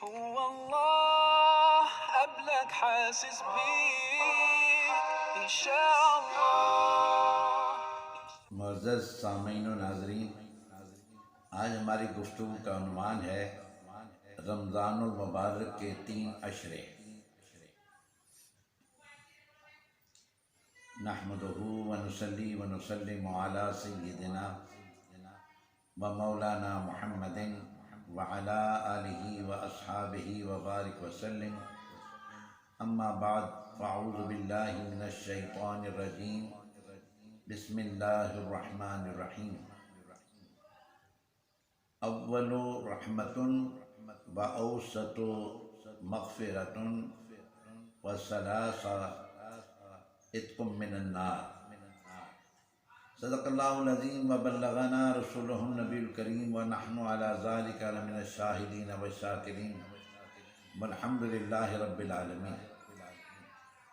هو الله قبلك حاسس بيك إن شاء الله. معزز سامعین و ناظرین، آج ہماری گفتگو کا عنوان ہے رمضان المبارک کے 3 عشرے۔ نحمدہ ونصلی ونسلم علی سیدنا و مولانا محمد وعلی آلہ و اصحابہ وبارک وسلم، اما بعد فاعوذ باللہ من الشیطان الرجیم، بسم اللہ الرحمن الرحیم۔ اول رحمت و اوسط مغفرت و ثلاث عتق من النار۔ صدق اللہ العظیم و بلغنا رسولہ النبی الکریم و نحن علی ذلک لمن الشاہدین والشاکرین والحمد للہ رب العالمین۔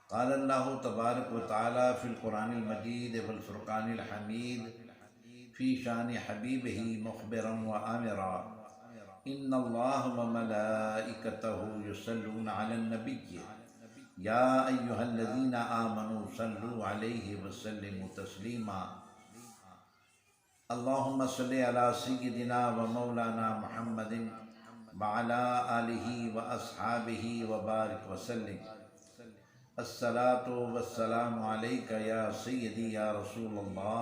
قال اللہ تبارک و تعالی فی القرآن المجید والفرقان الحمید فی شان حبیبہ مخبرا و آمرا، ان اللہ و ملائکتہ یصلون علی النبی یا ایہا الذین آمنوا صلوا علیہ وسلموا تسلیما۔ اللہم صلی علی سیدنا و مولانا محمد وعلی آلہ و اصحابہ وبارک وسلم۔ الصلاۃ والسلام علیک یا سیدی یا رسول اللہ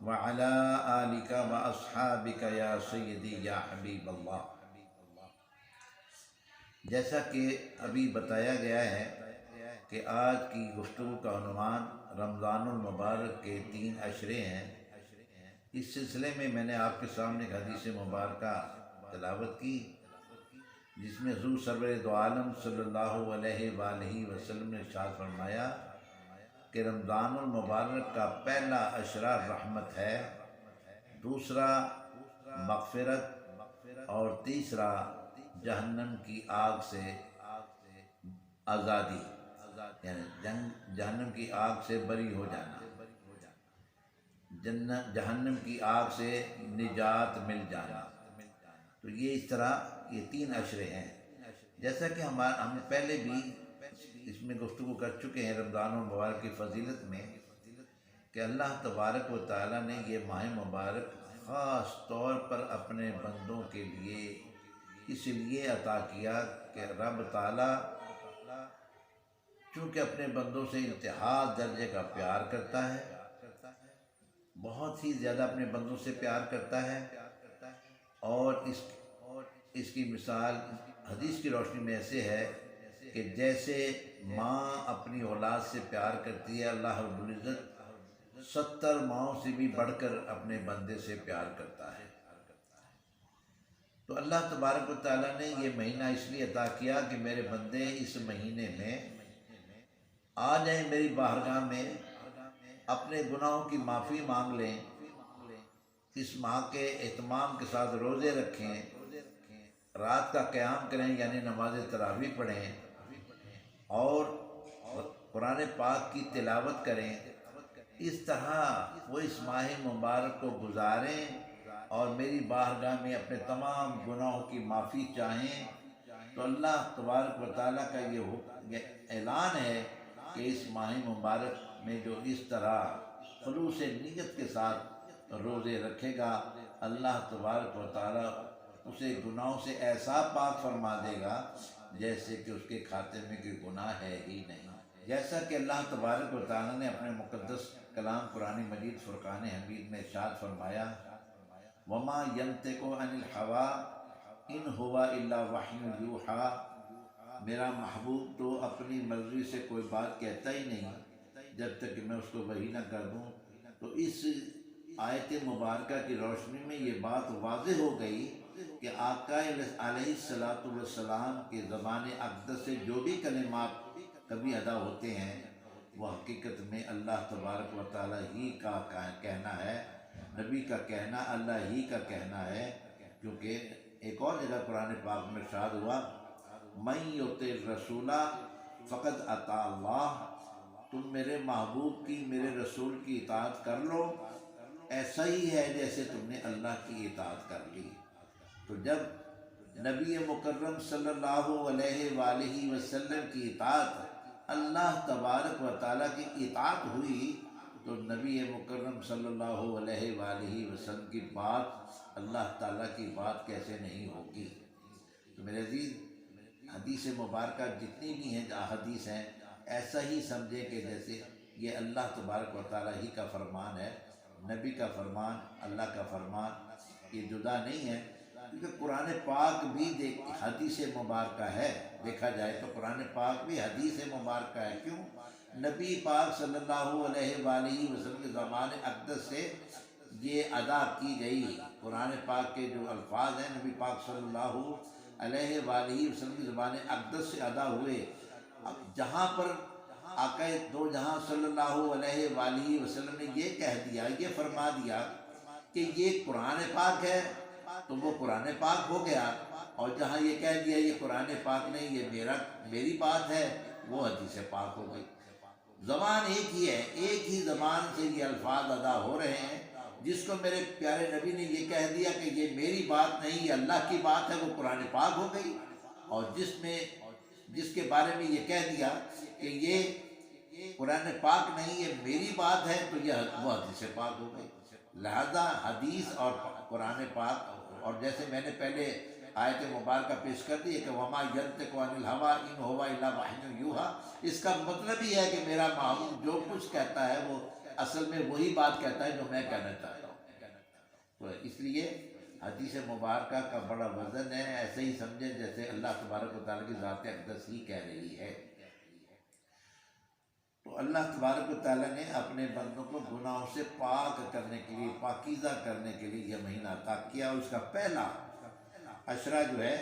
وعلی آلک و اصحابک یا سیدی یا حبیب اللہ۔ جیسا کہ ابھی بتایا گیا ہے کہ آج کی گفتگو کا عنوان رمضان المبارک کے 3 عشرے ہیں۔ اس سلسلے میں نے آپ کے سامنے ایک حدیث مبارکہ تلاوت کی، جس میں حضور سرور دو عالم صلی اللہ علیہ وآلہ وسلم نے ارشاد فرمایا کہ رمضان المبارک کا پہلا عشرہ رحمت ہے، دوسرا مغفرت اور تیسرا جہنم کی آگ سے آزادی، یعنی جہنم کی آگ سے بری ہو جانا، جہنم کی آگ سے نجات مل جانا۔ تو یہ اس طرح یہ 3 عشرے ہیں۔ جیسا کہ ہم پہلے بھی اس میں گفتگو کر چکے ہیں رمضان المبارک کی فضیلت میں، کہ اللہ تبارک و تعالیٰ نے یہ ماہ مبارک خاص طور پر اپنے بندوں کے لیے اس لیے عطا کیا کہ رب تعالیٰ چونکہ اپنے بندوں سے انتہا درجے کا پیار کرتا ہے، بہت ہی زیادہ اپنے بندوں سے پیار کرتا ہے، اور اس کی مثال حدیث کی روشنی میں ایسے ہے کہ جیسے ماں اپنی اولاد سے پیار کرتی ہے، اللہ رب العزت 70 ماؤں سے بھی بڑھ کر اپنے بندے سے پیار کرتا ہے۔ تو اللہ تبارک و تعالیٰ نے یہ مہینہ اس لیے عطا کیا کہ میرے بندے اس مہینے میں آ جائیں میری بارگاہ میں، اپنے گناہوں کی معافی مانگ لیں، اس ماہ کے اہتمام کے ساتھ روزے رکھیں، رات کا قیام کریں یعنی نماز تراویح پڑھیں، اور قرآن پاک کی تلاوت کریں۔ اس طرح وہ اس ماہ مبارک کو گزاریں اور میری بارگاہ میں اپنے تمام گناہوں کی معافی چاہیں۔ تو اللہ تبارک و تعالیٰ کا یہ اعلان ہے کہ اس ماہ مبارک میں جو اس طرح خلوص نیت کے ساتھ روزے رکھے گا، اللہ تبارک و تعالیٰ اسے گناہوں سے ایسا پاک فرما دے گا جیسے کہ اس کے کھاتے میں کوئی گناہ ہے ہی نہیں۔ جیسا کہ اللہ تبارک و تعالیٰ نے اپنے مقدس کلام قرآن مجید فرقان حمید میں ارشاد فرمایا، وَمَا يَنطِقُ عَنِ الْهَوَىٰ إِنْ هُوَ إِلَّا وَحْيٌ يُوحَىٰ۔ میرا محبوب تو اپنی مرضی سے کوئی بات کہتا ہی نہیں جب تک کہ میں اس کو وحی نہ کر دوں۔ تو اس آیت مبارکہ کی روشنی میں یہ بات واضح ہو گئی کہ آقا علیہ السلام کے زبان اقدس سے جو بھی کلمات کبھی ادا ہوتے ہیں وہ حقیقت میں اللہ تبارک و تعالیٰ ہی کا کہنا ہے، نبی کا کہنا اللہ ہی کا کہنا ہے۔ کیونکہ ایک اور جگہ قرآن پاک میں ارشاد ہوا، مَن یُطِعِ الرَّسُولَ فَقَدْ أَطَاعَ اللَّهَ، تم میرے محبوب کی، میرے رسول کی اطاعت کر لو، ایسا ہی ہے جیسے تم نے اللہ کی اطاعت کر لی۔ تو جب نبی مکرم صلی اللہ علیہ وآلہ وسلم کی اطاعت اللہ تبارک و تعالیٰ کی اطاعت ہوئی تو نبی مکرم صلی اللہ علیہ وآلہ وسلم کی بات اللہ تعالیٰ کی بات کیسے نہیں ہوگی؟ تو میرے عزیز، حدیث مبارکہ جتنی بھی ہیں احادیث ہیں، ایسا ہی سمجھیں کہ جیسے یہ اللہ تبارک و تعالیٰ ہی کا فرمان ہے، نبی کا فرمان، اللہ کا فرمان، یہ جدا نہیں ہے۔ کیونکہ قرآن پاک بھی حدیث مبارکہ ہے، دیکھا جائے تو قرآن پاک بھی حدیث مبارکہ ہے۔ کیوں؟ نبی پاک صلی اللہ علیہ وآلہ وسلم کے زمان اقدس سے یہ ادا کی گئی۔ قرآن پاک کے جو الفاظ ہیں نبی پاک صلی اللہ علیہ وآلہ وسلم کی زبان اقدس سے ادا ہوئے۔ اب جہاں پر آقا دو جہاں صلی اللہ علیہ وآلہ وسلم نے یہ کہہ دیا، یہ فرما دیا کہ یہ قرآن پاک ہے تو وہ قرآن پاک ہو گیا، اور جہاں یہ کہہ دیا یہ قرآن پاک نہیں، یہ میری بات ہے، وہ حدیث پاک ہو گئی۔ زبان ایک ہی ہے، ایک ہی زبان سے یہ الفاظ ادا ہو رہے ہیں۔ جس کو میرے پیارے نبی نے یہ کہہ دیا کہ یہ میری بات نہیں، یہ اللہ کی بات ہے، وہ قرآن پاک ہو گئی، اور جس کے بارے میں یہ کہہ دیا کہ یہ قرآن پاک نہیں، یہ میری بات ہے، تو وہ حدیث پاک ہو گئی۔ لہذا حدیث اور قرآن پاک، اور جیسے میں نے پہلے آیت مبارکہ پیش کر دی ہے کہ وما ینطق عن الہویٰ ان ہوا الا وحی یوحیٰ، اس کا مطلب ہی ہے کہ میرا معبود جو کچھ کہتا ہے وہ اصل میں وہی بات کہتا ہے جو میں کہنا چاہتا ہوں۔ تو اس لیے حدیث مبارکہ کا بڑا وزن ہے، ایسے ہی سمجھیں جیسے اللہ تبارک و تعالیٰ کی ذات اقدس ہی کہہ رہی ہے۔ تو اللہ تبارک و تعالیٰ نے اپنے بندوں کو گناہوں سے پاک کرنے کے لیے، پاکیزہ کرنے کے لیے یہ مہینہ عطا کیا، اور اس کا پہلا عشرہ جو ہے،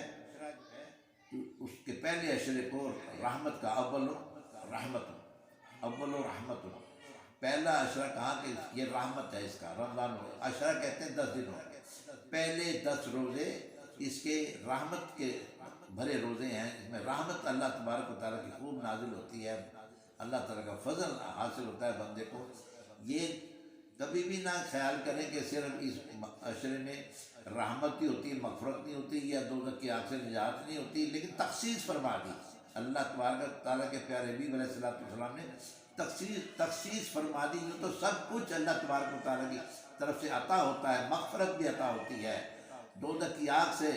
اس کے پہلے عشرے کو رحمت کا اول رحمت، پہلا عشرہ کہا کہ یہ رحمت ہے، اس کا رمضان عشرہ کہتے ہیں 10 دنوں، پہلے 10 روزے اس کے رحمت کے بھرے روزے ہیں، اس میں رحمت اللہ تبارک و تعالیٰ کی خوب نازل ہوتی ہے، اللہ تعالیٰ کا فضل حاصل ہوتا ہے بندے کو۔ یہ کبھی بھی نہ خیال کریں کہ صرف اس عشرے میں رحمت ہی ہوتی ہے، مغفرت نہیں ہوتی، یا دوزخ کی آگ سے نجات نہیں ہوتی، لیکن تخصیص فرما دی اللہ تبارک و تعالیٰ کے پیارے حبیب علیہ السلام نے، تخصیص فرما دی۔ جو تو سب کچھ اللہ تبارک و تعالیٰ کی طرف سے عطا ہوتا ہے، مغفرت بھی عطا ہوتی ہے، دوزخ کی آگ سے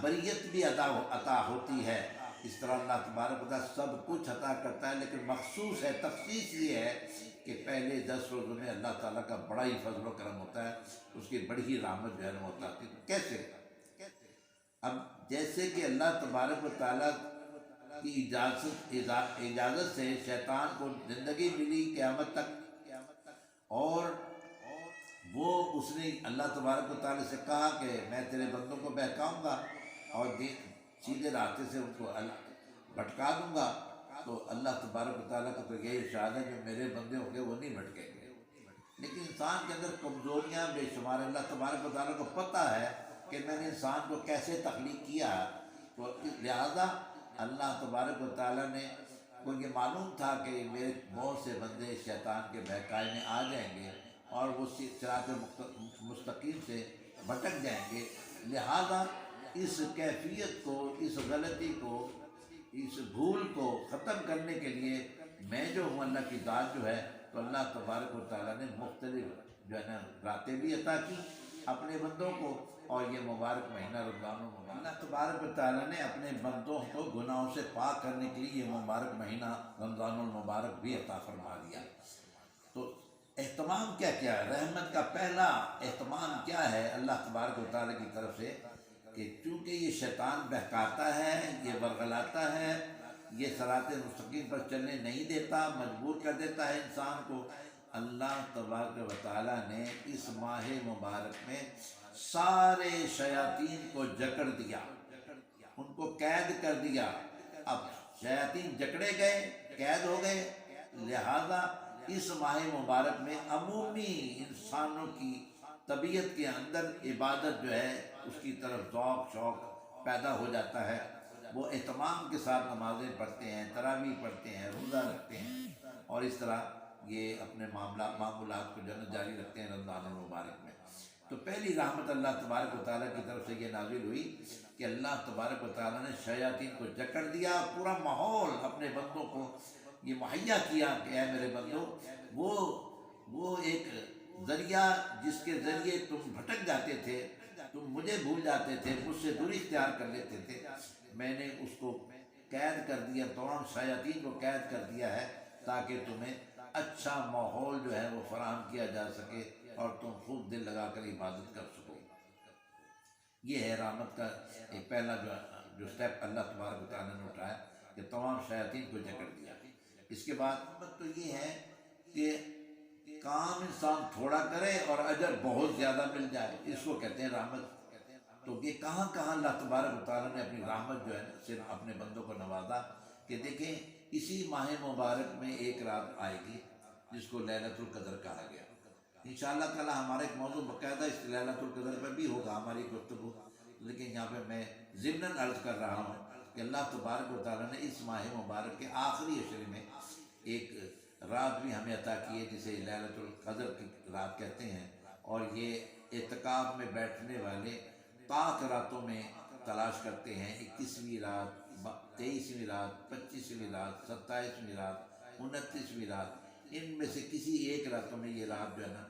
بریت بھی عطا ہوتی ہے، اس طرح اللہ تبارک و تعالیٰ سب کچھ عطا کرتا ہے، لیکن مخصوص ہے، تخصیص یہ ہے کہ پہلے 10 روزوں میں اللہ تعالیٰ کا بڑا ہی فضل و کرم ہوتا ہے، اس کی بڑی ہی رحمت جو ہے وہ ہوتا ہے۔ کیسے؟ اب جیسے کہ اللہ تبارک و تعالیٰ کی اجازت سے شیطان کو زندگی ملی قیامت تک، اور اس نے اللہ تبارک و تعالیٰ سے کہا کہ میں تیرے بندوں کو بہکاؤں گا اور سیدھے راستے سے ان کو بھٹکا دوں گا، تو اللہ تبارک و تعالیٰ کا تو یہی ارشاد ہے جو میرے بندے ہوں گے وہ نہیں بھٹکیں گے۔ لیکن انسان کے اندر کمزوریاں بے شمار، اللہ تبارک و تعالیٰ کو پتہ ہے کہ میں نے انسان کو کیسے تخلیق کیا ہے، تو لہذا اللہ تبارک و تعالیٰ نے کو یہ معلوم تھا کہ میرے بہت سے بندے شیطان کے بہکائے میں آ جائیں گے اور وہ صراط مستقیم سے بھٹک جائیں گے، لہذا اس کیفیت کو، اس غلطی کو، اس بھول کو ختم کرنے کے لیے میں جو ہوں، اللہ کی ذات جو ہے، تو اللہ تبارک و تعالیٰ نے مختلف جو ہے نا راتیں بھی عطا کی اپنے بندوں کو، اور یہ مبارک مہینہ رمضان المبارک اللہ تبارک و تعالیٰ نے اپنے بندوں کو گناہوں سے پاک کرنے کے لیے یہ مبارک مہینہ رمضان المبارک بھی عطا فرما دیا۔ تو اہتمام کیا کیا ہے؟ رحمت کا پہلا اہتمام کیا ہے اللہ تبارک و تعالیٰ کی طرف سے، کہ چونکہ یہ شیطان بہکاتا ہے، یہ ورغلاتا ہے، یہ صراط مستقیم پر چلنے نہیں دیتا، مجبور کر دیتا ہے انسان کو، اللہ تبارک و تعالیٰ نے اس ماہ مبارک میں سارے شیاطین کو جکڑ دیا، ان کو قید کر دیا۔ اب شیاطین جکڑے گئے، قید ہو گئے، لہذا اس ماہ مبارک میں عمومی انسانوں کی طبیعت کے اندر عبادت جو ہے اس کی طرف ذوق شوق پیدا ہو جاتا ہے، وہ اہتمام کے ساتھ نمازیں پڑھتے ہیں، تراویح پڑھتے ہیں، روزہ رکھتے ہیں، اور اس طرح یہ اپنے معمولات کو جاری رکھتے ہیں رمضان المبارک میں۔ تو پہلی رحمت اللہ تبارک و تعالیٰ کی طرف سے یہ نازل ہوئی کہ اللہ تبارک و تعالیٰ نے شیاطین کو جکڑ دیا، پورا ماحول اپنے بندوں کو یہ مہیا کیا کہ اے میرے بندو، وہ ایک ذریعہ جس کے ذریعے تم بھٹک جاتے تھے، تم مجھے بھول جاتے تھے، مجھ سے دوری اختیار کر لیتے تھے، میں نے اس کو قید کر دیا، تمام شیاطین کو قید کر دیا ہے تاکہ تمہیں اچھا ماحول جو ہے وہ فراہم کیا جا سکے اور تم خود دل لگا کر عبادت کر سکو۔ یہ ہے رحمت کا ایک پہلا جو سٹیپ اللہ تبارک و تعالیٰ نے اٹھایا کہ تمام شیاطین کو جکڑ دیا۔ اس کے بعد رحمت تو یہ ہے کہ کام انسان تھوڑا کرے اور اجر بہت زیادہ مل جائے، اس کو کہتے ہیں رحمت۔ تو یہ کہاں کہاں اللہ تبارک و تعالیٰ نے اپنی رحمت جو ہے صرف اپنے بندوں کو نوازا کہ دیکھیں اسی ماہ مبارک میں ایک رات آئے گی جس کو لیلۃ القدر کہا گیا۔ انشاءاللہ تعالیٰ ہمارا ایک موضوع باقاعدہ اس لیلۃ القدر پر بھی ہوگا ہماری گفتگو، لیکن یہاں پہ میں ضمناً عرض کر رہا ہوں کہ اللہ تبارک و تعالیٰ نے اس ماہ مبارک کے آخری عشرے میں ایک رات بھی ہمیں عطا کی ہے جسے لیلۃ القدر کی رات کہتے ہیں، اور یہ اعتکاف میں بیٹھنے والے پاک راتوں میں تلاش کرتے ہیں، 21ویں رات، 23ویں رات، 25ویں رات، 27ویں رات، 29ویں رات، ان میں سے کسی ایک راتوں میں یہ رات جو ہے نا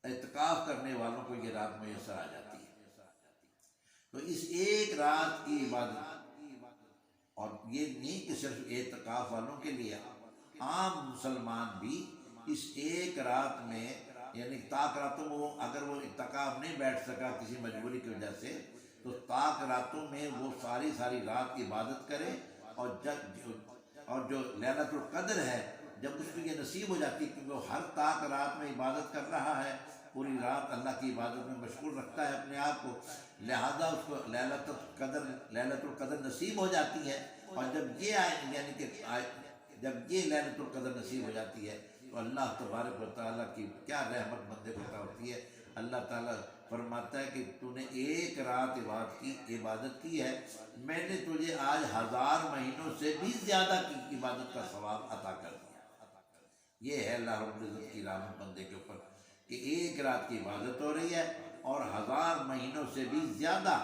اعتکاف کرنے والوں کو یہ رات میسر آ جاتی ہے۔ تو اس ایک رات کی عبادت، اور یہ نہیں کہ صرف اعتکاف والوں کے لیے، عام مسلمان بھی اس ایک رات میں، یعنی طاق راتوں میں اگر وہ اعتکاف نہیں بیٹھ سکا کسی مجبوری کی وجہ سے، تو طاق راتوں میں وہ ساری رات عبادت کرے، اور جو لیلۃ القدر ہے جب اس کو یہ نصیب ہو جاتی ہے کہ وہ ہر طاق رات میں عبادت کر رہا ہے، پوری رات اللہ کی عبادت میں مشغول رکھتا ہے اپنے آپ کو، لہذا اس کو لیلۃ القدر نصیب ہو جاتی ہے۔ اور جب یہ یعنی کہ جب یہ لیلۃ القدر نصیب ہو جاتی ہے تو اللہ تبارک و تعالیٰ کی کیا رحمت بندے کو عطا ہوتی ہے۔ اللہ تعالیٰ فرماتا ہے کہ تو نے ایک رات عبادت کی ہے، میں نے تجھے آج 1000 مہینوں سے بھی زیادہ کی عبادت کا ثواب عطا کر دیا۔ یہ ہے اللہ رب العزت کی رحمت بندے کے اوپر کہ ایک رات کی عبادت ہو رہی ہے اور 1000 مہینوں سے بھی زیادہ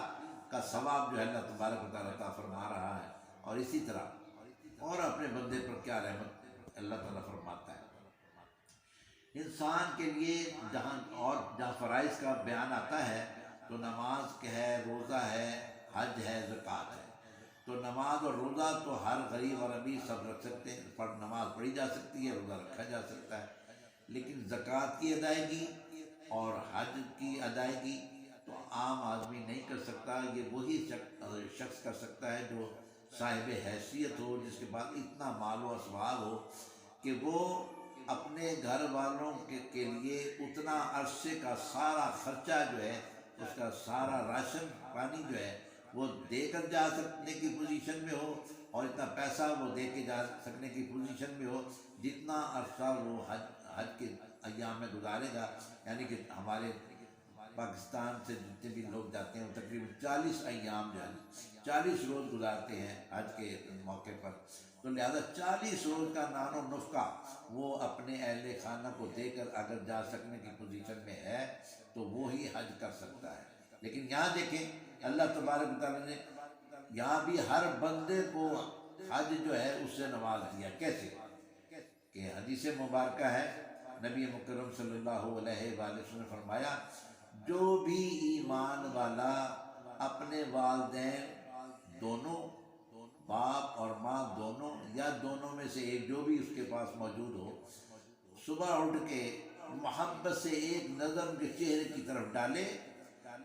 کا ثواب جو ہے اللہ تبارک و تعالیٰ عطا فرما رہا ہے۔ اور اسی طرح اور اپنے بندے پر کیا رحمت اللہ تعالیٰ فرماتا ہے۔ انسان کے لیے جہاں فرائض کا بیان آتا ہے تو نماز ہے، روزہ ہے، حج ہے، زکوٰۃ ہے۔ تو نماز اور روزہ تو ہر غریب اور امیر سب رکھ سکتے ہیں، نماز پڑھی جا سکتی ہے، روزہ رکھا جا سکتا ہے، لیکن زکوٰۃ کی ادائیگی اور حج کی ادائیگی تو عام آدمی نہیں کر سکتا، یہ وہی شخص کر سکتا ہے جو صاحب حیثیت ہو، جس کے پاس اتنا مال و اسباب ہو کہ وہ اپنے گھر والوں کے لیے اتنا عرصے کا سارا خرچہ جو ہے، اس کا سارا راشن پانی جو ہے وہ دے کر جا سکنے کی پوزیشن میں ہو، اور اتنا پیسہ وہ دے کے جا سکنے کی پوزیشن میں ہو جتنا عرصہ وہ حج کے ایام میں گزارے گا۔ یعنی کہ ہمارے پاکستان سے جتنے بھی لوگ جاتے ہیں وہ تقریباً 40 ایام جو ہے 40 روز گزارتے ہیں حج کے موقع پر، تو لہذا 40 روز کا نان و نفقہ وہ اپنے اہل خانہ کو دے کر اگر جا سکنے کی پوزیشن میں ہے تو وہی حج کر سکتا ہے۔ لیکن یہاں دیکھیں اللہ تبارک و تعالیٰ نے یہاں بھی ہر بندے کو حج جو ہے اس سے نواز دیا۔ کیسے کہ حدیث مبارکہ ہے، نبی مکرم صلی اللہ علیہ وآلہ وسلم نے فرمایا، جو بھی ایمان والا اپنے والدین دونوں، باپ اور ماں دونوں یا دونوں میں سے ایک جو بھی اس کے پاس موجود ہو، صبح اٹھ کے محبت سے ایک نظر ان کے چہرے کی طرف ڈالے،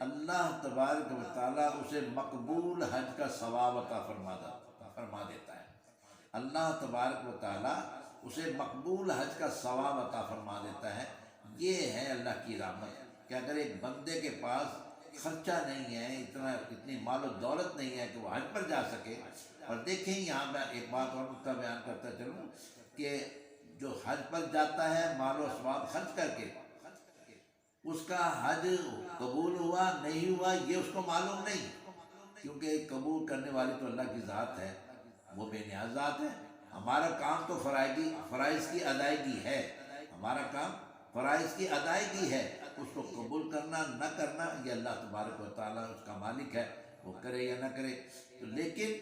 اللہ تبارک و تعالیٰ اسے مقبول حج کا ثواب عطا فرما دیتا ہے۔ اللہ تبارک و تعالیٰ اسے مقبول حج کا ثواب عطا فرما دیتا ہے۔ یہ ہے اللہ کی رحمت کہ اگر ایک بندے کے پاس خرچہ نہیں ہے، اتنی مال و دولت نہیں ہے کہ وہ حج پر جا سکے، اور دیکھیں یہاں میں ایک بات اور نقطہ بیان کرتا چلوں کہ جو حج پر جاتا ہے مال و اسباب خرچ کر کے، اس کا حج قبول ہوا نہیں ہوا یہ اس کو معلوم نہیں، کیونکہ قبول کرنے والی تو اللہ کی ذات ہے، وہ بے نیاز ذات ہے۔ ہمارا کام تو فرائض کی ادائیگی ہے، ہمارا کام فرائض کی ادائیگی ہے، اس کو قبول کرنا نہ کرنا یہ اللہ تبارک و تعالیٰ اس کا مالک ہے، وہ کرے یا نہ کرے۔ تو لیکن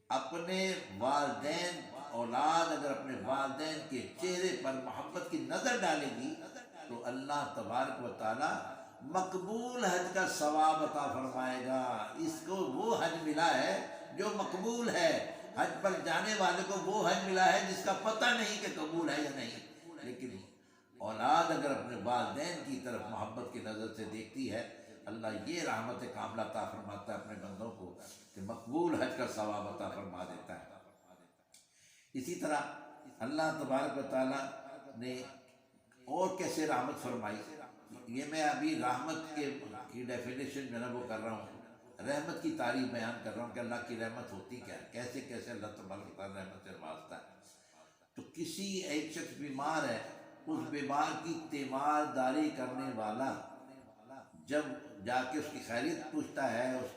اپنے والدین، اولاد اگر اپنے والدین کے چہرے پر محبت کی نظر ڈالے گی تو اللہ تبارک و تعالیٰ مقبول حج کا ثواب عطا فرمائے گا۔ اس کو وہ حج ملا ہے جو مقبول ہے، حج پر جانے والے کو وہ حج ملا ہے جس کا پتہ نہیں کہ قبول ہے یا نہیں۔ لیکن اولاد اگر اپنے والدین کی طرف محبت کی نظر سے دیکھتی ہے، اللہ یہ رحمت کاملہ عطا فرماتا ہے اپنے بندوں کو کہ مقبول حج کا ثواب عطا فرما دیتا ہے۔ اسی طرح اللہ تبارک و تعالیٰ نے اور کیسے رحمت فرمائی، یہ میں ابھی رحمت کی ڈیفینیشن جو ہے نا وہ کر رہا ہوں، رحمت کی تعریف بیان کر رہا ہوں کہ اللہ کی رحمت ہوتی کیا ہے، کیسے کیسے اللہ تبارک و تعالیٰ رحمت سے نوازتا ہے۔ تو کسی ایک شخص بیمار ہے، اس بیمار کی تیمارداری کرنے والا جب جا کے اس کی خیریت پوچھتا ہے، اس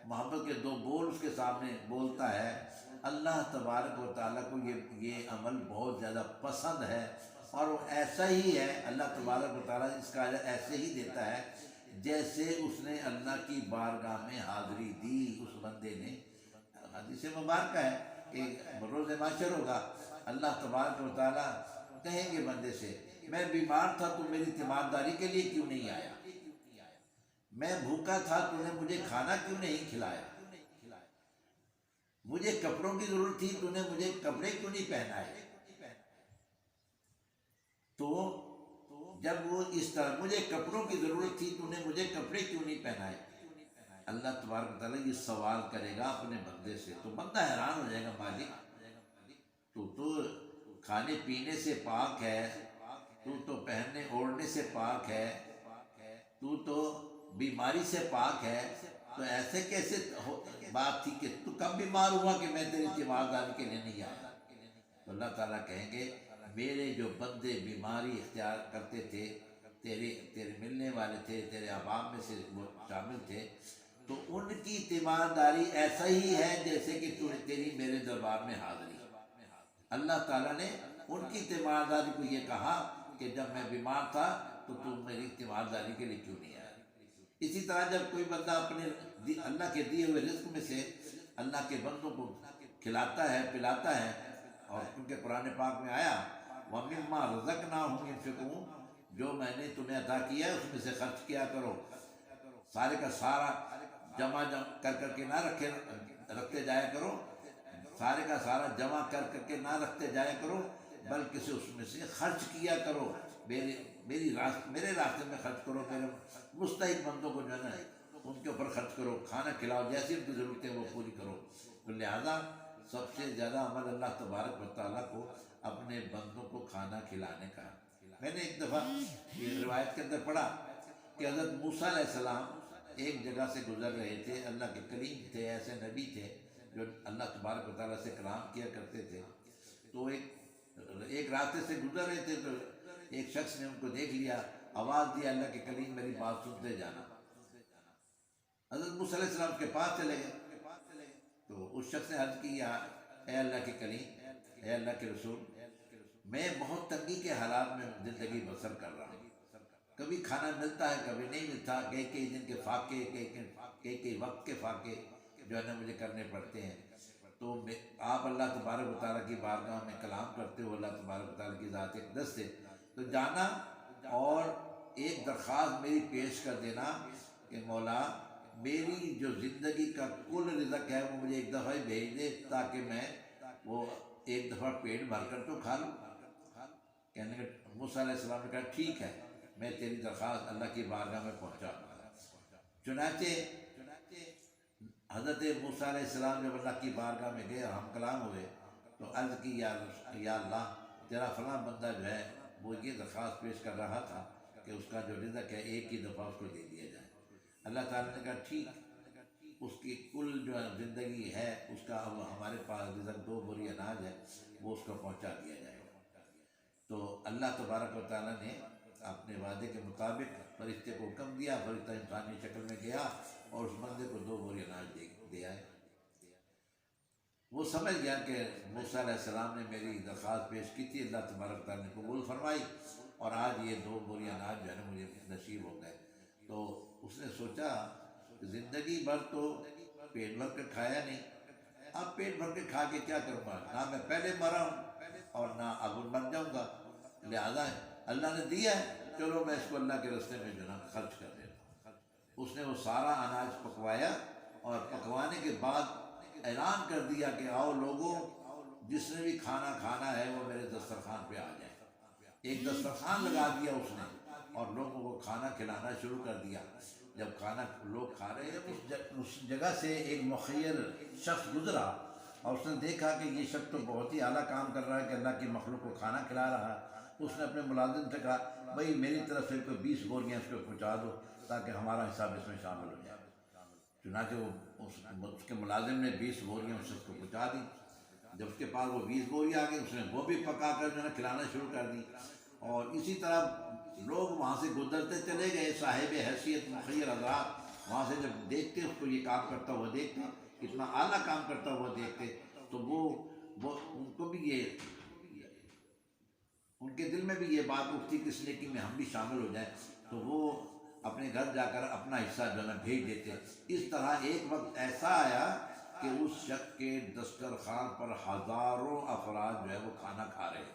محبت کے دو بول اس کے سامنے بولتا ہے، اللہ تبارک و تعالیٰ کو یہ عمل بہت زیادہ پسند ہے، اور وہ ایسا ہی ہے، اللہ تبارک و تعالیٰ اس کا اجر ایسے ہی دیتا ہے جیسے اس نے اللہ کی بارگاہ میں حاضری دی۔ اس بندے نے، حدیث مبارکہ ہے کہ روز محشر ہوگا، اللہ تبارک و تعالیٰ کہیں گے بندے سے، میں بیمار تھا تو میری تیمارداری کے لیے کیوں نہیں آیا، میں بھوکا تھا تو نے مجھے کھانا کیوں نہیں کھلایا، مجھے کپڑوں کی ضرورت تھی تو نے مجھے کپڑے کیوں نہیں پہنائے۔ تو جب وہ اس طرح مجھے کپڑوں کی ضرورت تھی تو نے مجھے کپڑے کیوں نہیں پہنائے، اللہ تبارک و تعالیٰ یہ سوال کرے گا اپنے بندے سے، تو بندہ حیران ہو جائے گا، مالک تو کھانے پینے سے پاک ہے، تو پہننے اوڑھنے سے پاک ہے، تو بیماری سے پاک ہے، تو ایسے کیسے بات تھی کہ تو کب بیمار ہوا کہ میں تیری تیمارداری کے لیے نہیں آیا۔ تو اللہ تعالیٰ کہیں گے میرے جو بندے بیماری اختیار کرتے تھے، تیرے ملنے والے تھے، تیرے احباب میں سے وہ شامل تھے، تو ان کی تیمارداری ایسا ہی ہے جیسے کہ تیری میرے دربار میں حاضری۔ اللہ تعالیٰ نے ان کی تیمارداری کو یہ کہا کہ جب میں بیمار تھا تو میری تیمارداری کے لیے کیوں نہیں آیا۔ اسی طرح جب کوئی بندہ اپنے اللہ کے دیے ہوئے رزق میں سے اللہ کے بندوں کو کھلاتا ہے، پلاتا ہے، اور کیونکہ قرآن پاک میں آیا وَمِمَّا رَزَقْنَاهُمْ يُنْفِقُونَ، جو میں نے تمہیں عطا کیا ہے اس میں سے خرچ کیا کرو، سارے کا سارا جمع کر کے نہ رکھتے جایا کرو، سارے کا سارا جمع کر کے نہ رکھتے جایا کرو، بلکہ سے اس میں سے خرچ کیا کرو، میرے راستے میں خرچ کرو، میرے مستحق بندوں کو جو ہے نا ان کے اوپر خرچ کرو، کھانا کھلاؤ، جیسی ان کی ضرورتیں وہ پوری کرو۔ تو لہذا سب سے زیادہ عمل اللہ تبارک و تعالیٰ کو اپنے بندوں کو کھانا کھلانے کا۔ میں نے ایک دفعہ یہ روایت کے اندر پڑھا کہ حضرت موسیٰ علیہ السلام ایک جگہ سے گزر رہے تھے، اللہ کے کلیم تھے، ایسے نبی تھے جو اللہ تبارک و تعالیٰ سے کلام کیا کرتے تھے، تو ایک راستے سے گزر رہے تھے تو ایک شخص نے ان کو دیکھ لیا، آواز دیا اللہ کے کلیم میری بات سنتے جانا۔ حضرت موسیٰ علیہ السلام کے پاس چلے گئے تو اس شخص نے عرض کی، اے اللہ کے کلیم، اے اللہ کے رسول، میں بہت تنگی کے حالات میں زندگی بسر کر رہا ہوں، کبھی کھانا ملتا ہے کبھی نہیں ملتا، کئی دن کے فاقے، کئی وقت کے فاقے جو ہے نا مجھے کرنے پڑتے ہیں۔ تو آپ اللہ تبارک و تعالیٰ کی بارگاہ میں کلام کرتے ہو اللہ تبارک و تعالیٰ کی ذات اقدس سے، تو جانا اور ایک درخواست میری پیش کر دینا کہ مولا میری جو زندگی کا کل رزق ہے وہ مجھے ایک دفعہ ہی بھیج دے تاکہ میں وہ ایک دفعہ پیٹ بھر کر تو کھا لوں۔ کہنے کہ موسیٰ علیہ السلام نے کہا ٹھیک ہے، میں تیری درخواست اللہ کی بارگاہ میں پہنچا دوں گا۔ چنانچہ حضرت موسیٰ علیہ السلام جب اللہ کی بارگاہ میں گئے اور ہم کلام ہوئے تو عرض کی یا اللہ تیرا فلاں بندہ جو ہے وہ یہ درخواست پیش کر رہا تھا کہ اس کا جو رزق ہے ایک ہی دفعہ اس کو دے دیا جائے۔ اللہ تعالیٰ نے کہا ٹھیک، اس کی کل جو زندگی ہے اس کا اب ہمارے پاس رزق 2 بوری اناج ہے، وہ اس کو پہنچا دیا جائے گا۔ تو اللہ تبارک و تعالیٰ نے اپنے وعدے کے مطابق فرشتے کو حکم دیا، فرشتہ انسانی شکل میں گیا اور اس بندے کو 2 بوری اناج دیا ہے۔ وہ سمجھ گیا کہ موسیٰ علیہ السلام نے میری درخواست پیش کی تھی، اللہ تبارک و تعالیٰ نے قبول فرمائی، اور آج یہ 2 بوری اناج جو ہے نا مجھے نصیب ہو گئے۔ تو اس نے سوچا کہ زندگی بھر تو پیٹ بھر کے کھایا نہیں، اب پیٹ بھر کے کھا کے کیا کروں گا، نہ میں پہلے مرا ہوں اور نہ اب مر جاؤں گا، لہذا اللہ نے دیا ہے، چلو میں اس کو اللہ کے راستے میں جو ہے نا خرچ کر دیتا ہوں۔ اس نے وہ سارا اناج پکوایا اور پکوانے کے بعد اعلان کر دیا کہ آؤ لوگوں، جس نے بھی کھانا کھانا ہے وہ میرے دسترخوان پہ آ جائے۔ ایک دسترخوان لگا دیا اس نے اور لوگوں کو کھانا کھلانا شروع کر دیا۔ جب کھانا لوگ کھا رہے ہیں اس جگہ سے ایک مخیر شخص گزرا اور اس نے دیکھا کہ یہ شخص تو بہت ہی اعلیٰ کام کر رہا ہے کہ اللہ کی مخلوق کو کھانا کھلا رہا ہے۔ اس نے اپنے ملازم سے کہا بھائی میری طرف سے کوئی 20 بوریاں اس کو پہنچا دو تاکہ ہمارا حساب اس میں شامل ہو جائے۔ چنانچہ وہ اس کے ملازم نے 20 بوریاں اس شخص کو پہنچا دی۔ جب اس کے پاس وہ 20 بوریاں آ گئی اس نے وہ بھی پکا کر جو ہے نا کھلانا شروع کر دی، اور اسی طرح لوگ وہاں سے گزرتے چلے گئے، صاحب حیثیت مخیر حضرات وہاں سے جب دیکھتے اس کو یہ کام کرتا ہوا دیکھتے، اتنا اعلیٰ کام کرتا ہوا دیکھتے، تو وہ ان کو بھی یہ ان کے دل میں بھی یہ بات اٹھتی کہ اس نیکی میں ہم بھی شامل ہو جائیں، تو وہ اپنے گھر جا کر اپنا حصہ جو ہے نا بھیج دیتے۔ اس طرح ایک وقت ایسا آیا کہ اس شخص کے دسترخوان پر ہزاروں افراد جو ہے وہ کھانا کھا رہے تھے۔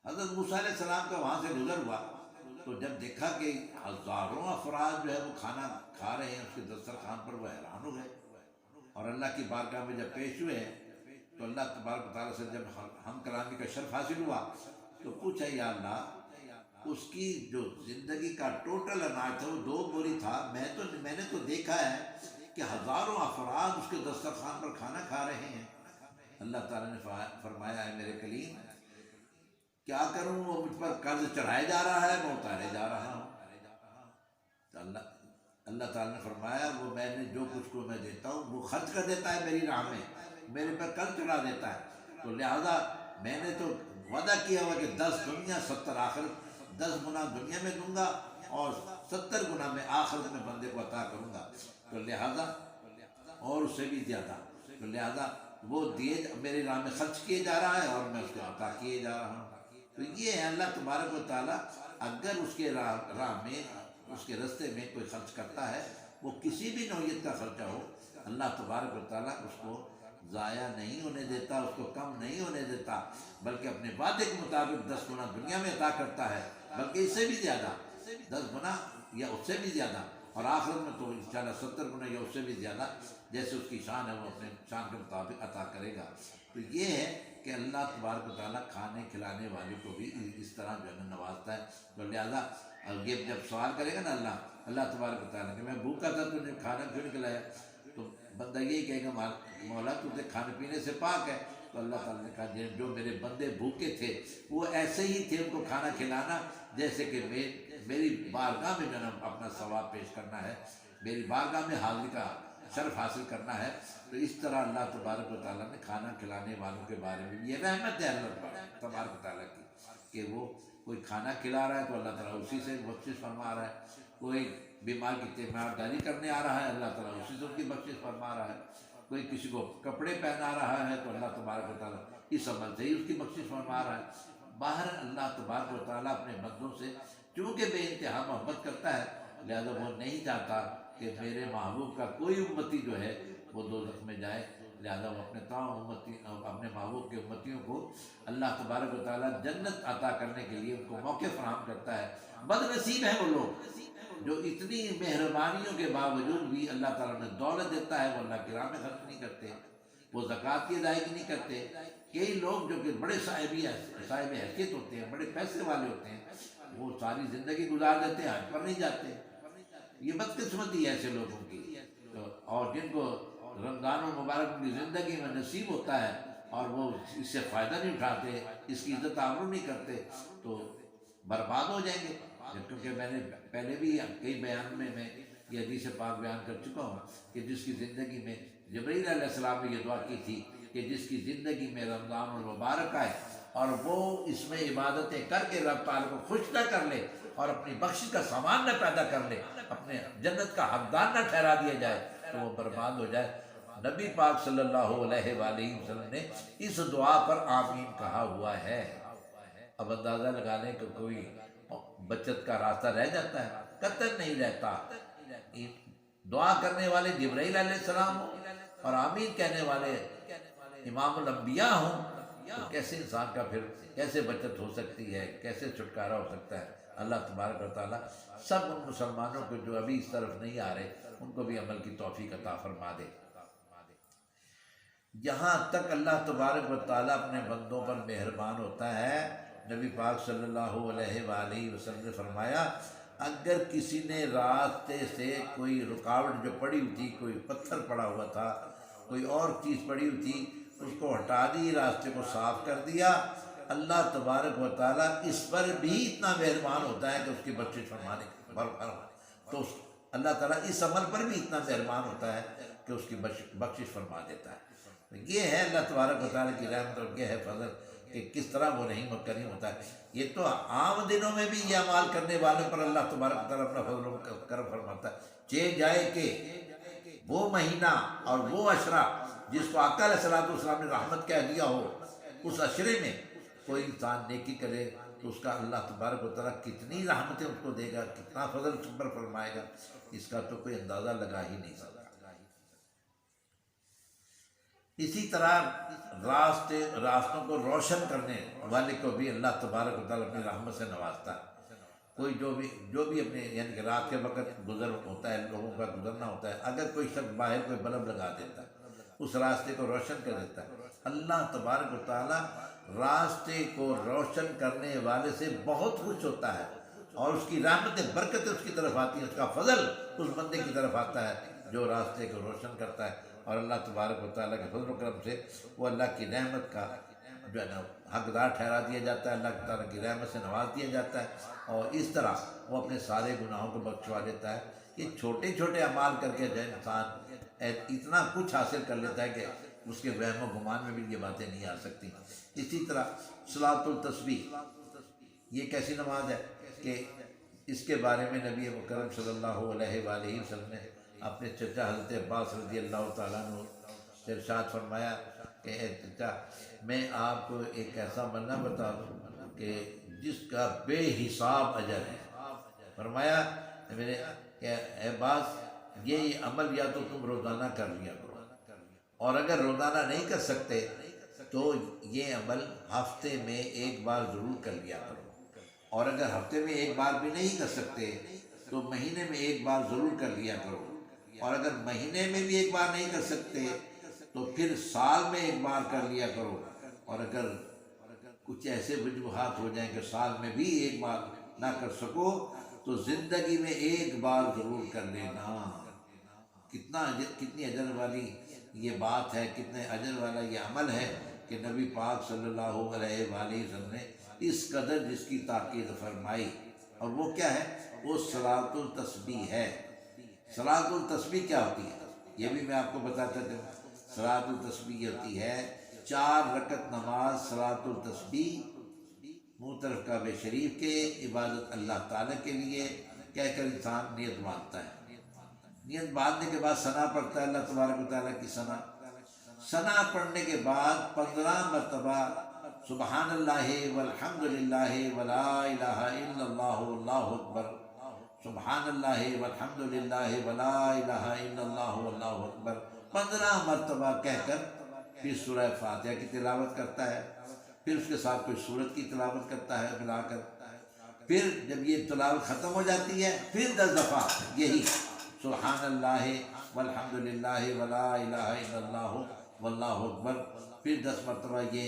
حضرت موسیٰ علیہ السلام کا وہاں سے گزر ہوا تو جب دیکھا کہ ہزاروں افراد جو ہے وہ کھانا کھا رہے ہیں اس کے دسترخوان پر، وہ حیران ہو گئے، اور اللہ کی بارگاہ میں جب پیش ہوئے تو اللہ تبارک و تعالیٰ سے جب ہم کلامی کا شرف حاصل ہوا تو پوچھا یا اللہ اس کی جو زندگی کا ٹوٹل اناج تھا وہ 2 بوری تھا، میں نے تو دیکھا ہے کہ ہزاروں افراد اس کے دسترخوان پر کھانا کھا رہے ہیں۔ اللہ تعالیٰ نے فرمایا ہے میرے کلیم کیا کروں، وہ مجھ پر قرض چڑھایا جا رہا ہے میں اتارے جا رہا ہوں۔ تو اللہ تعالیٰ نے فرمایا وہ میں نے جو کچھ کو میں دیتا ہوں وہ خرچ کر دیتا ہے میری راہ میں، میرے پر قرض چڑھا دیتا ہے، تو لہذا میں نے تو وعدہ کیا ہوا کہ 10 دنیا 70 آخرت، 10 گنا دنیا میں دوں گا اور 70 گنا میں آخرت میں بندے کو عطا کروں گا، تو لہذا اور اس سے بھی زیادہ، تو لہذا وہ دیے میری راہ میں خرچ کیے جا رہا ہے اور میں اس کو عطا کیے جا رہا ہوں۔ تو یہ ہے اللہ تبارک و تعالیٰ اگر اس کے راہ میں اس کے راستے میں کوئی خرچ کرتا ہے، وہ کسی بھی نوعیت کا خرچہ ہو، اللہ تبارک و تعالیٰ اس کو ضائع نہیں ہونے دیتا، اس کو کم نہیں ہونے دیتا، بلکہ اپنے وعدے کے مطابق 10 گنا دنیا میں عطا کرتا ہے، بلکہ اس سے بھی زیادہ، 10 گنا یا اس سے بھی زیادہ، اور آخرت میں تو انشاءاللہ 70 گنا یا اس سے بھی زیادہ، جیسے اس کی شان ہے وہ اپنے شان کے مطابق عطا کرے گا۔ تو یہ ہے کہ اللہ تبارک و تعالیٰ کھانے کھلانے والے کو بھی اس طرح جو ہے نا نوازتا ہے، تو لہذا یہ جب سوال کرے گا نا اللہ تبارک و تعالیٰ کہ میں بھوکا تھا تو نے کھانا کیوں نہیں کھلایا، تو بندہ یہی کہے گا مولا تجھے کھانے پینے سے پاک ہے، تو اللہ تعالیٰ نے کہا جو میرے بندے بھوکے تھے وہ ایسے ہی تھے، ان کو کھانا کھلانا جیسے کہ میری بارگاہ میں جو ہے نا اپنا ثواب پیش کرنا ہے، میری بارگاہ میں حاضری کا شرف حاصل کرنا ہے، تو اس طرح اللہ تبارک و تعالیٰ نے کھانا کھلانے والوں کے بارے میں بھی یہ رحمت ہے اللہ تبارک و تعالیٰ کی کہ وہ کوئی کھانا کھلا رہا ہے تو اللہ تعالیٰ اسی سے بخشش فرما رہا ہے، کوئی بیمار کی تیمارداری کرنے آ رہا ہے اللہ تعالیٰ اسی سے اس کی بخشش فرما رہا ہے، کوئی کسی کو کپڑے پہنا رہا ہے تو اللہ تبارک و تعالیٰ اس عمل سے ہی اس کی بخشش فرما رہا ہے۔ باہر اللہ تبارک و تعالیٰ اپنے بندوں سے چونکہ بے انتہا محبت کرتا ہے، لہذا وہ نہیں چاہتا کہ میرے محبوب کا کوئی امتی جو ہے وہ دوزخ میں جائے، لہذا وہ اپنے تمام اپنے محبوب کے امتیوں کو اللہ تبارک و تعالیٰ جنت عطا کرنے کے لیے ان کو موقع فراہم کرتا ہے۔ بد نصیب ہیں وہ لوگ جو اتنی مہربانیوں کے باوجود بھی اللہ تعالیٰ نے دولت دیتا ہے وہ اللہ کی راہ میں خرچ نہیں کرتے، وہ زکوٰۃ کی ادائیگی نہیں کرتے۔ کئی لوگ جو کہ بڑے صاحب حیثیت ہوتے ہیں، بڑے پیسے والے ہوتے ہیں، وہ ساری زندگی گزار دیتے ہیں، حج پر نہیں جاتے، یہ بدقسمتی ہے ایسے لوگوں کی۔ اور جن کو رمضان المبارک کی زندگی میں نصیب ہوتا ہے اور وہ اس سے فائدہ نہیں اٹھاتے، اس کی عزت آبرو نہیں کرتے، تو برباد ہو جائیں گے۔ کیونکہ میں نے پہلے بھی کئی بیان میں یہ حدیث پاک بیان کر چکا ہوں کہ جس کی زندگی میں جبرائیل علیہ السلام نے یہ دعا کی تھی کہ جس کی زندگی میں رمضان المبارک آئے اور وہ اس میں عبادتیں کر کے رب تعالیٰ کو خوش نہ کر لے اور اپنی بخشش کا سامان نہ پیدا کر لے، اپنے جنت کا حقدار نہ ٹھہرا دیا جائے، تو وہ برباد ہو جائے۔ نبی پاک صلی اللہ علیہ وآلہ وسلم نے اس دعا پر آمین کہا ہوا ہے۔ اب اندازہ لگا لیں کہ کوئی بچت کا راستہ رہ جاتا ہے؟ قطعاً نہیں رہتا۔ دعا کرنے والے جبرائیل علیہ السلام ہوں اور آمین کہنے والے امام الانبیاء ہوں، تو کیسے انسان کا پھر کیسے بچت ہو سکتی ہے، کیسے چھٹکارا ہو سکتا ہے؟ اللہ تبارک و تعالیٰ سب ان مسلمانوں کو جو ابھی اس طرف نہیں آ رہے ان کو بھی عمل کی توفیق عطا فرما دے۔ جہاں تک اللہ تبارک و تعالیٰ اپنے بندوں پر مہربان ہوتا ہے، نبی پاک صلی اللہ علیہ وآلہ وسلم نے فرمایا اگر کسی نے راستے سے کوئی رکاوٹ جو پڑی ہوئی تھی، کوئی پتھر پڑا ہوا تھا، کوئی اور چیز پڑی ہوئی تھی، اس کو ہٹا دی، راستے کو صاف کر دیا، اللہ تبارک و تعالیٰ اس پر بھی اتنا مہربان ہوتا ہے کہ اس کی بخشش فرمانے تو اللہ تعالیٰ اس عمل پر بھی اتنا مہربان ہوتا ہے کہ اس کی بخشش فرما دیتا ہے۔ یہ ہے اللہ تبارک و تعالیٰ کی رحمت اور یہ ہے فضل کہ کس طرح وہ رحیم و کریم ہوتا ہے۔ یہ تو عام دنوں میں بھی یہ اعمال کرنے والوں پر اللہ تبارک و تعالیٰ اپنا فضل و کرم فرماتا ہے۔ چہ جائے کہ وہ مہینہ اور وہ عشرہ جس کو آقا علیہ السلام نے رحمت کہہ دیا ہو، اس عشرے میں کوئی انسان نیکی کرے تو اس کا اللہ تبارک و تعالیٰ کتنی رحمتیں اس کو دے گا، کتنا فضل پر فرمائے گا، اس کا تو کوئی اندازہ لگا ہی نہیں سکتا۔ اسی طرح راستوں کو روشن کرنے والے کو بھی اللہ تبارک و تعالیٰ اپنی رحمت سے نوازتا ہے۔ کوئی جو بھی اپنے یعنی کہ رات کے وقت گزر ہوتا ہے، لوگوں کا گزرنا ہوتا ہے، اگر کوئی شخص باہر کوئی بلب لگا دیتا ہے، اس راستے کو روشن کر دیتا ہے، اللہ تبارک و تعالیٰ راستے کو روشن کرنے والے سے بہت خوش ہوتا ہے اور اس کی رحمت برکتیں اس کی طرف آتی ہیں، اس کا فضل اس بندے کی طرف آتا ہے جو راستے کو روشن کرتا ہے، اور اللہ تبارک و تعالیٰ کے فضل و کرم سے وہ اللہ کی رحمت کا جو ہے نا حقدار ٹھہرا دیا جاتا ہے، اللہ تعالیٰ کی رحمت سے نواز دیا جاتا ہے، اور اس طرح وہ اپنے سارے گناہوں کو بخشوا دیتا ہے۔ یہ چھوٹے چھوٹے اعمال کر کے جو انسان اتنا کچھ حاصل کر لیتا ہے کہ اس کے وہم و گمان میں بھی یہ باتیں نہیں آ سکتی۔ اسی طرح صلاۃ التسبیح یہ کیسی نماز ہے کہ اس کے بارے میں نبی مکرم صلی اللہ علیہ وآلہ وسلم نے اپنے چچا حضرت عباس رضی اللہ تعالیٰ عنہ سے ارشاد فرمایا کہ اے چچا، میں آپ کو ایک ایسا بننا بتا دوں کہ جس کا بے حساب اجر ہے۔ فرمایا میرے کہ اے عباس، یہ عمل یا تو تم روزانہ کر لیا کرو، اور اگر روزانہ نہیں کر سکتے تو یہ عمل ہفتے میں ایک بار ضرور کر لیا کرو، اور اگر ہفتے میں ایک بار بھی نہیں کر سکتے تو مہینے میں ایک بار ضرور کر لیا کرو، اور اگر مہینے میں بھی ایک بار نہیں کر سکتے تو پھر سال میں ایک بار کر لیا کرو، اور اگر کچھ ایسے وجوہات ہو جائیں کہ سال میں بھی ایک بار نہ کر سکو تو زندگی میں ایک بار ضرور کر لینا۔ کتنی اجر والی یہ بات ہے، کتنے اجر والا یہ عمل ہے کہ نبی پاک صلی اللہ علیہ وآلہ وسلم نے اس قدر جس کی تاکید فرمائی، اور وہ کیا ہے؟ وہ صلاۃ التسبیح ہے۔ صلاۃ التسبیح کیا ہوتی ہے یہ بھی میں آپ کو بتاتا ہوں۔ صلاۃ التسبیح ہوتی ہے 4 رکعت نماز، صلاۃ التسبیح منہ طرف کعبہ شریف کے، عبادت اللہ تعالیٰ کے لیے کہہ کر انسان نیت باندھتا ہے۔ نیت باندھنے کے بعد ثنا پڑھتا ہے اللہ تبارک و تعالیٰ کی ثنا پڑھنے کے بعد 15 مرتبہ سبحان اللہ والحمد للہ ولا الہ الا اللہ واللہ اکبر، سبحان اللہ والحمد للہ ولا الہ الا اللہ واللہ اکبر 15 مرتبہ کہہ کر پھر سورہ فاتحہ کی تلاوت کرتا ہے، پھر اس کے ساتھ کوئی سورت کی تلاوت کرتا ہے ملا کر، پھر جب یہ تلاوت ختم ہو جاتی ہے پھر 10 دفعہ یہی سبحان اللہ والحمد للہ ولا الہ الا اللہ واللہ اکبر، پھر 10 مرتبہ یہ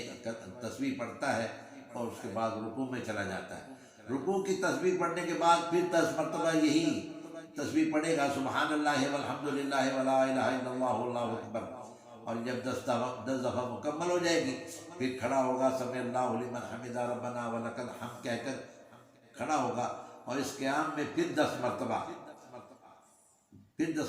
تسبیح پڑھتا ہے، اور اس کے بعد رکوع میں چلا جاتا ہے۔ رکوع کی تسبیح پڑھنے کے بعد پھر 10 مرتبہ یہی تسبیح پڑھے گا سبحان اللہ والحمد للہ ولا الہ الا اللہ واللہ اکبر، اور جب 10 دفعہ مکمل ہو جائے گی پھر کھڑا ہوگا سمع اللہ لمن حمدہ ربنا ولک الحمد کہہ کر کھڑا ہوگا، اور اس قیام میں پھر 10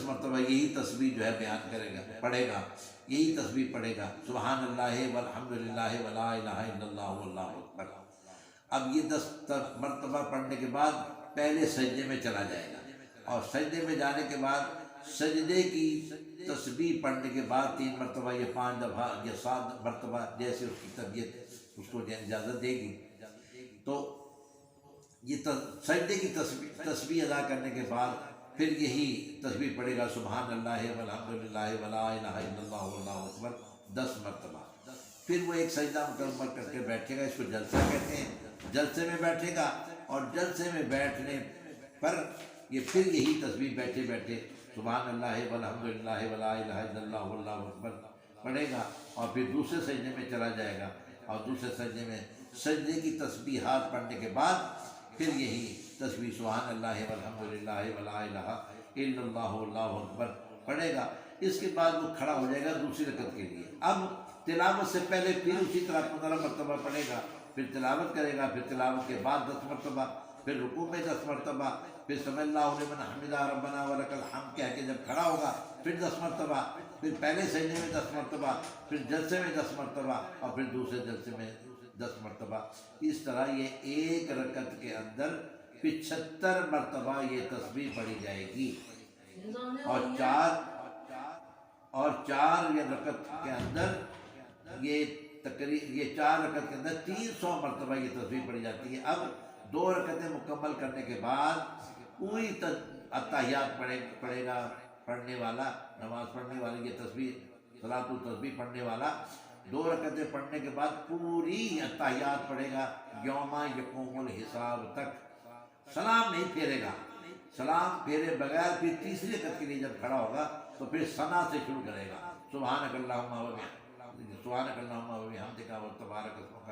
مرتبہ یہی تسبیح جو ہے بیان کرے گا، پڑھے گا، یہی تسبیح پڑھے گا سبحان اللہ والحمد للہ ولا الہ الا اللہ واللہ اکبر۔ اب یہ 10 مرتبہ پڑھنے کے بعد پہلے سجدے میں چلا جائے گا، اور سجدے میں جانے کے بعد سجدے کی تسبیح پڑھنے کے بعد 3 مرتبہ یا 5 دفعہ یا 7 مرتبہ جیسے اس کی طبیعت اس کو اجازت دے گی، تو یہ سجدے کی تسبیح ادا کرنے کے بعد پھر یہی تسبیح پڑھے گا سبحان اللہ والحمدللہ ولا الہ الا اللہ واللہ اکبر 10 مرتبہ. پھر وہ ایک سجدہ مکمل کر کے بیٹھے گا. اس کو جلسہ کہتے ہیں. جلسے میں بیٹھے گا اور جلسے میں بیٹھنے پر یہ پھر یہی تسبیح بیٹھے بیٹھے سبحان اللہ والحمدللہ ولا الہ الا اللہ واللہ اکبر پڑھے گا اور پھر دوسرے سجدے میں چلا جائے گا. اور دوسرے سجدے میں سجدے کی تسبیحات پڑھنے کے بعد پھر یہی تسبیح سبحان اللہ والحمدللہ ولا الہ الا اللہ واللہ اکبر پڑھے گا. اس کے بعد وہ کھڑا ہو جائے گا دوسری رکعت کے لیے. اب تلاوت سے پہلے پھر اسی طرح 15 مرتبہ پڑھے گا. پھر تلاوت کرے گا. پھر تلاوت کے بعد 10 مرتبہ. پھر رکوع میں 10 مرتبہ. پھر سمع اللہ لمن حمدہ ربنا ولک الحمد کہہ کے جب کھڑا ہوگا پھر 10 مرتبہ. پھر پہلے سجدے میں 10 مرتبہ. پھر جلسے میں 10 مرتبہ اور پھر دوسرے جلسے میں 10 مرتبہ. اس طرح یہ ایک رکعت کے اندر 75 مرتبہ یہ تسبیح پڑھی جائے گی. اور چار یہ رکعت کے اندر یہ 4 رکعت کے اندر 300 مرتبہ یہ تسبیح پڑھی جاتی ہے. اب 2 رکعتیں مکمل کرنے کے بعد پوری اتحیات پڑھے گا پڑھنے والا, نماز پڑھنے والا, یہ تسبیح صلاۃ التسبیح پڑھنے والا 2 رکعتیں پڑھنے کے بعد پوری اتحیات پڑھے گا یوم یقوم الحساب تک. سلام نہیں پھیرے گا. سلام پھیرے بغیر پھر تیسری رکعت کے لیے جب کھڑا ہوگا تو پھر ثنا سے شروع کرے گا. سبحانک اللہم وبحمدک وتبارک اسمک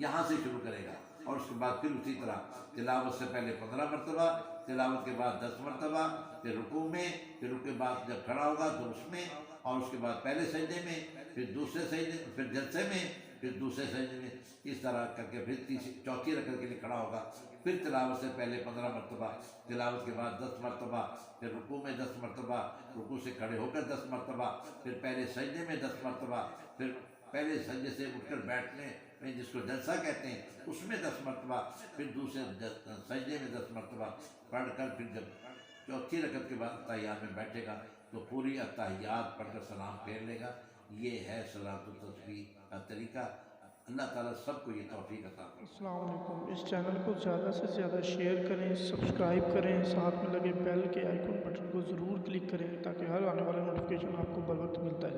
یہاں سے شروع کرے گا. اور اس کے بعد پھر اسی طرح تلاوت سے پہلے 15 مرتبہ, تلاوت کے بعد 10 مرتبہ, پھر رکوع میں, پھر رکوع کے بعد جب کھڑا ہوگا تو اس میں, اور اس کے بعد پہلے سجدے میں, پھر دوسرے سجدے, پھر جلسے میں, پھر دوسرے سجدے میں. اس طرح کر کے پھر چوتھی رکعت کے لیے کھڑا ہوگا. پھر تلاوت سے پہلے 15 مرتبہ, تلاوت کے بعد 10 مرتبہ, پھر رکوع میں 10 مرتبہ, رکوع سے کھڑے ہو کر 10 مرتبہ, پھر پہلے سجدے میں 10 مرتبہ, پھر پہلے سجدے سے اٹھ کر بیٹھنے میں جس کو جلسہ کہتے ہیں اس میں 10 مرتبہ, پھر دوسرے سجدے میں 10 مرتبہ پڑھ کر پھر جب چوتھی رکعت کے بعد اتحیات میں بیٹھے گا تو پوری اتحیات پڑھ کر سلام پھیر لے گا. یہ ہے صلاۃ التسبیح کا طریقہ. اللہ تعالیٰ سب کو یہ توفیق عطا فرمائے. السلام علیکم. اس چینل کو زیادہ سے زیادہ شیئر کریں, سبسکرائب کریں, ساتھ میں لگے بیل کے آئیکن بٹن کو ضرور کلک کریں تاکہ ہر آنے والا نوٹیفیکیشن آپ کو بر وقت ملتا ہے.